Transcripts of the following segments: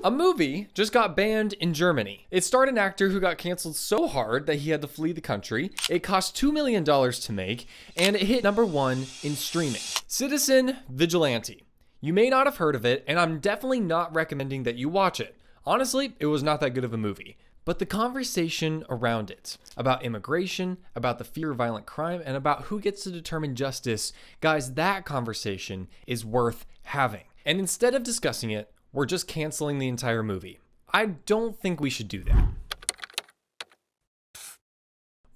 A movie just got banned in Germany. It starred an actor who got canceled so hard that he had to flee the country. It cost $2 million to make, and it hit #1 in streaming. Citizen Vigilante. You may not have heard of it, and I'm definitely not recommending that you watch it. Honestly, it was not that good of a movie. But the conversation around it, about immigration, about the fear of violent crime, and about who gets to determine justice, guys, that conversation is worth having. And instead of discussing it, we're just canceling the entire movie. I don't think we should do that.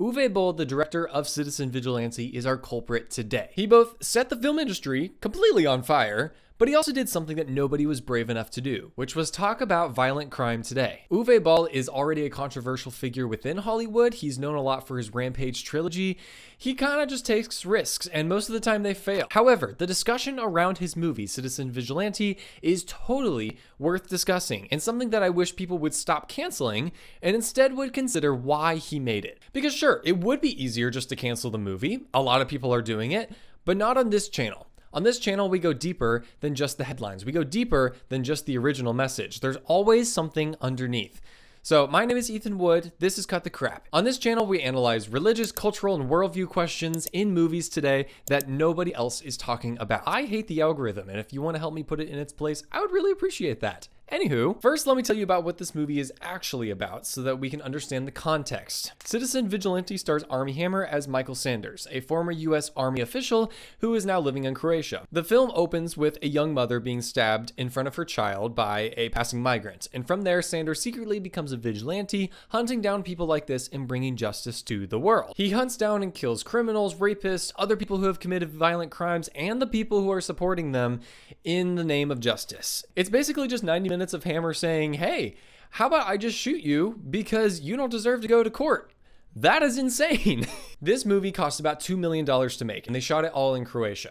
Uwe Boll, the director of Citizen Vigilante, is our culprit today. He both set the film industry completely on fire, but he also did something that nobody was brave enough to do, which was talk about violent crime today. Uwe Boll is already a controversial figure within Hollywood. He's known a lot for his Rampage trilogy. He kind of just takes risks, and most of the time they fail. However, the discussion around his movie, Citizen Vigilante, is totally worth discussing, and something that I wish people would stop canceling, and instead would consider why he made it. Because sure, it would be easier just to cancel the movie. A lot of people are doing it, but not on this channel. On this channel, we go deeper than just the headlines. We go deeper than just the original message. There's always something underneath. So my name is Ethan Wood. This is Cut the Crap. On this channel, we analyze religious, cultural, and worldview questions in movies today that nobody else is talking about. I hate the algorithm, and if you want to help me put it in its place, I would really appreciate that. Anywho, first let me tell you about what this movie is actually about so that we can understand the context. Citizen Vigilante stars Armie Hammer as Michael Sanders, a former US Army official who is now living in Croatia. The film opens with a young mother being stabbed in front of her child by a passing migrant, and from there Sanders secretly becomes a vigilante, hunting down people like this and bringing justice to the world. He hunts down and kills criminals, rapists, other people who have committed violent crimes, and the people who are supporting them in the name of justice. It's basically just 90 minutes of Hammer saying, hey, how about I just shoot you because you don't deserve to go to court? That is insane. This movie cost about $2 million to make, and they shot it all in Croatia.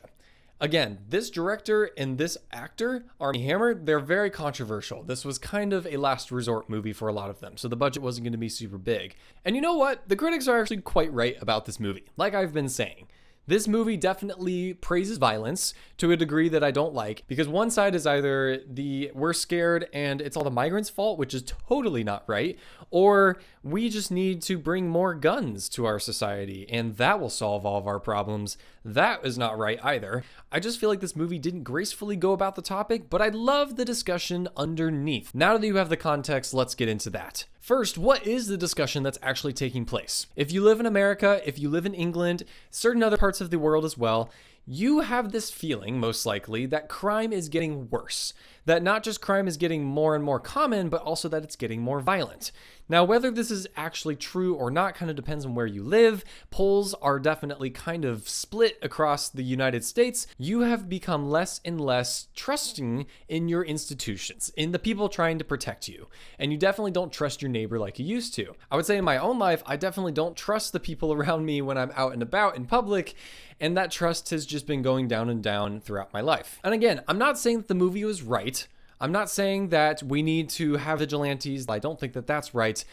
Again, this director and this actor, Armie Hammer, they're very controversial. This was kind of a last resort movie for a lot of them, so the budget wasn't going to be super big. And you know what? The critics are actually quite right about this movie, like I've been saying. This movie definitely praises violence to a degree that I don't like, because one side is either we're scared and it's all the migrants' fault, which is totally not right, or we just need to bring more guns to our society and that will solve all of our problems. That is not right either. I just feel like this movie didn't gracefully go about the topic, but I love the discussion underneath. Now that you have the context, let's get into that. First, what is the discussion that's actually taking place? If you live in America, if you live in England, certain other parts of the world as well, you have this feeling, most likely, that crime is getting worse. That not just crime is getting more and more common, but also that it's getting more violent. Now, whether this is actually true or not kind of depends on where you live. Polls are definitely kind of split across the United States. You have become less and less trusting in your institutions, in the people trying to protect you. And you definitely don't trust your neighbor like you used to. I would say in my own life, I definitely don't trust the people around me when I'm out and about in public. And that trust has just been going down and down throughout my life. And again, I'm not saying that the movie was right. I'm not saying that we need to have vigilantes. I don't think that that's right.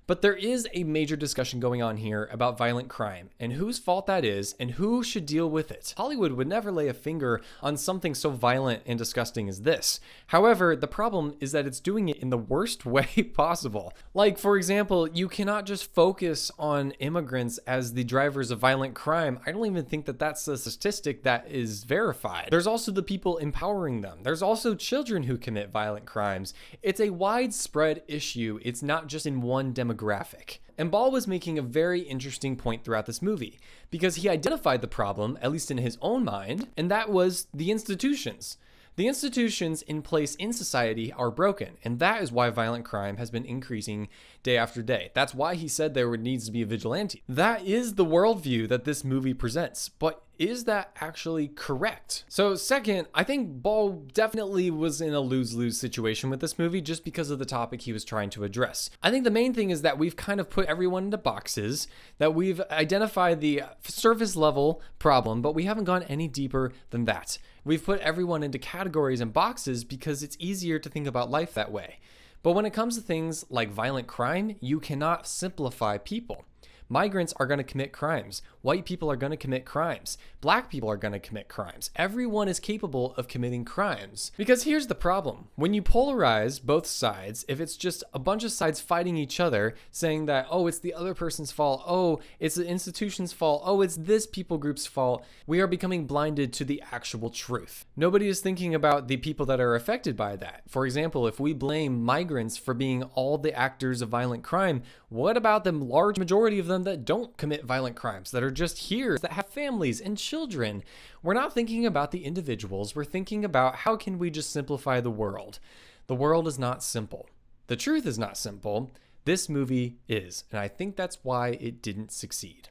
But there is a major discussion going on here about violent crime and whose fault that is and who should deal with it. Hollywood would never lay a finger on something so violent and disgusting as this. However, the problem is that it's doing it in the worst way possible. Like, for example, you cannot just focus on immigrants as the drivers of violent crime. I don't even think that that's a statistic that is verified. There's also the people empowering them. There's also children who commit violent crimes. It's a widespread issue. It's not just in one demographic. And Boll was making a very interesting point throughout this movie, because he identified the problem, at least in his own mind, and that was the institutions. The institutions in place in society are broken, and that is why violent crime has been increasing day after day. That's why he said there needs to be a vigilante. That is the worldview that this movie presents, but is that actually correct? So second, I think Boll definitely was in a lose-lose situation with this movie just because of the topic he was trying to address. I think the main thing is that we've kind of put everyone into boxes, that we've identified the surface level problem, but we haven't gone any deeper than that. We've put everyone into categories and boxes because it's easier to think about life that way. But when it comes to things like violent crime, you cannot simplify people. Migrants are going to commit crimes. White people are going to commit crimes. Black people are going to commit crimes. Everyone is capable of committing crimes. Because here's the problem. When you polarize both sides, if it's just a bunch of sides fighting each other, saying that, oh, it's the other person's fault, oh, it's the institution's fault, oh, it's this people group's fault, we are becoming blinded to the actual truth. Nobody is thinking about the people that are affected by that. For example, if we blame migrants for being all the actors of violent crime, what about the large majority of them that don't commit violent crimes, that are just here, that have families and children? We're not thinking about the individuals. We're thinking about how can we just simplify the world. The world is not simple. The truth is not simple. This movie is, and I think that's why it didn't succeed.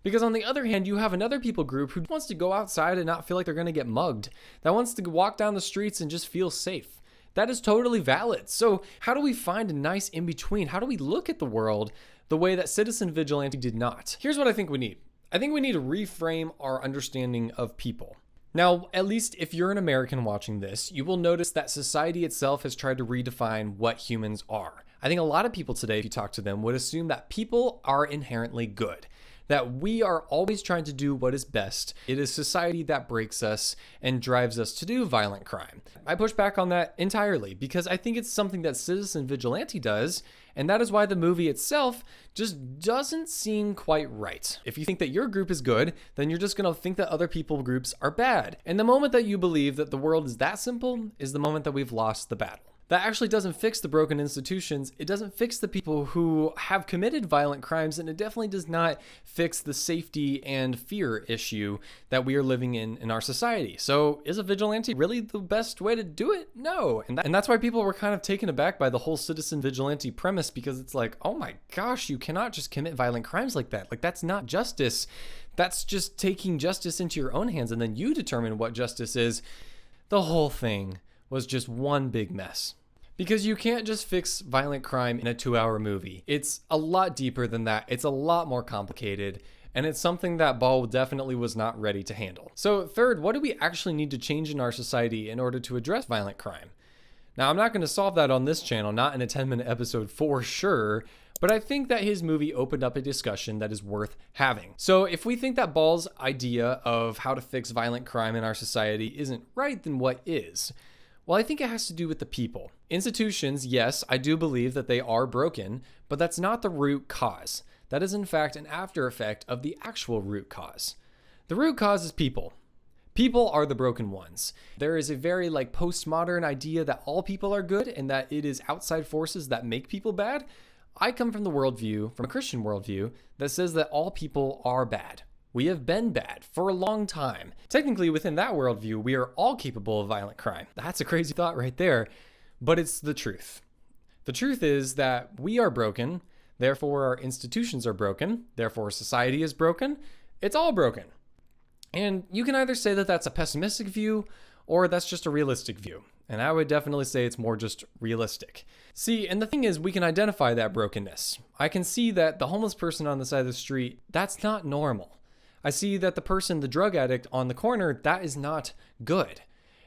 Because on the other hand, you have another people group who wants to go outside and not feel like they're going to get mugged, that wants to walk down the streets and just feel safe. That is totally valid. So how do we find a nice in-between? How do we look at the world the way that Citizen Vigilante did not? Here's what I think we need. I think we need to reframe our understanding of people. Now, at least if you're an American watching this, you will notice that society itself has tried to redefine what humans are. I think a lot of people today, if you talk to them, would assume that people are inherently good, that we are always trying to do what is best. It is society that breaks us and drives us to do violent crime. I push back on that entirely because I think it's something that Citizen Vigilante does, and that is why the movie itself just doesn't seem quite right. If you think that your group is good, then you're just gonna think that other people groups are bad. And the moment that you believe that the world is that simple is the moment that we've lost the battle. That actually doesn't fix the broken institutions. It doesn't fix the people who have committed violent crimes, and it definitely does not fix the safety and fear issue that we are living in our society. So is a vigilante really the best way to do it? No. And that's why people were kind of taken aback by the whole Citizen Vigilante premise, because it's like, oh my gosh, you cannot just commit violent crimes like that. Like, that's not justice. That's just taking justice into your own hands, and then you determine what justice is. The whole thing was just one big mess. Because you can't just fix violent crime in a 2-hour movie. It's a lot deeper than that. It's a lot more complicated. And it's something that Boll definitely was not ready to handle. So third, what do we actually need to change in our society in order to address violent crime? Now, I'm not going to solve that on this channel, not in a 10-minute episode for sure, but I think that his movie opened up a discussion that is worth having. So if we think that Boll's idea of how to fix violent crime in our society isn't right, then what is? Well, I think it has to do with the people. Institutions, yes, I do believe that they are broken, but that's not the root cause. That is in fact an after effect of the actual root cause. The root cause is people. People are the broken ones. There is a very postmodern idea that all people are good and that it is outside forces that make people bad. I come from the worldview, from a Christian worldview, that says that all people are bad. We have been bad for a long time. Technically, within that worldview, we are all capable of violent crime. That's a crazy thought right there, but it's the truth. The truth is that we are broken, therefore our institutions are broken, therefore society is broken. It's all broken. And you can either say that that's a pessimistic view or that's just a realistic view. And I would definitely say it's more just realistic. See, and the thing is, we can identify that brokenness. I can see that the homeless person on the side of the street, that's not normal. I see that the person, the drug addict on the corner, that is not good.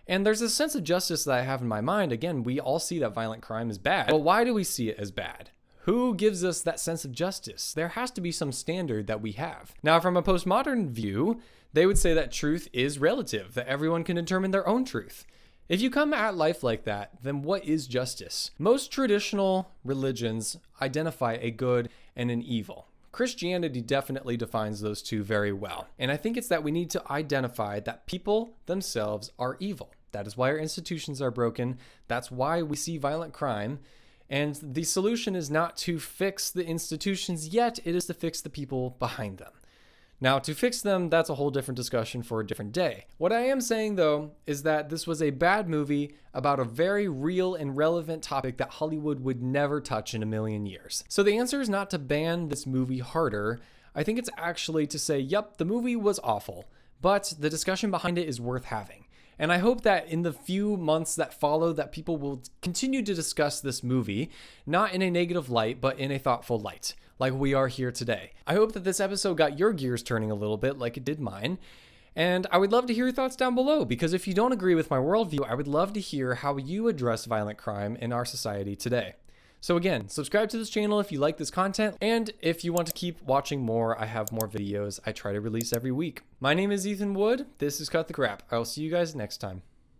And there's a sense of justice that I have in my mind. Again, we all see that violent crime is bad. But why do we see it as bad? Who gives us that sense of justice? There has to be some standard that we have. Now, from a postmodern view, they would say that truth is relative, that everyone can determine their own truth. If you come at life like that, then what is justice? Most traditional religions identify a good and an evil. Christianity definitely defines those two very well. And I think it's that we need to identify that people themselves are evil. That is why our institutions are broken. That's why we see violent crime. And the solution is not to fix the institutions yet, it is to fix the people behind them. Now, to fix them, that's a whole different discussion for a different day. What I am saying, though, is that this was a bad movie about a very real and relevant topic that Hollywood would never touch in a million years. So the answer is not to ban this movie harder. I think it's actually to say, yep, the movie was awful, but the discussion behind it is worth having. And I hope that in the few months that follow that people will continue to discuss this movie, not in a negative light, but in a thoughtful light, like we are here today. I hope that this episode got your gears turning a little bit like it did mine. And I would love to hear your thoughts down below, because if you don't agree with my worldview, I would love to hear how you address violent crime in our society today. So again, subscribe to this channel if you like this content, and if you want to keep watching more, I have more videos I try to release every week. My name is Ethan Wood. This is Cut the Crap. I will see you guys next time.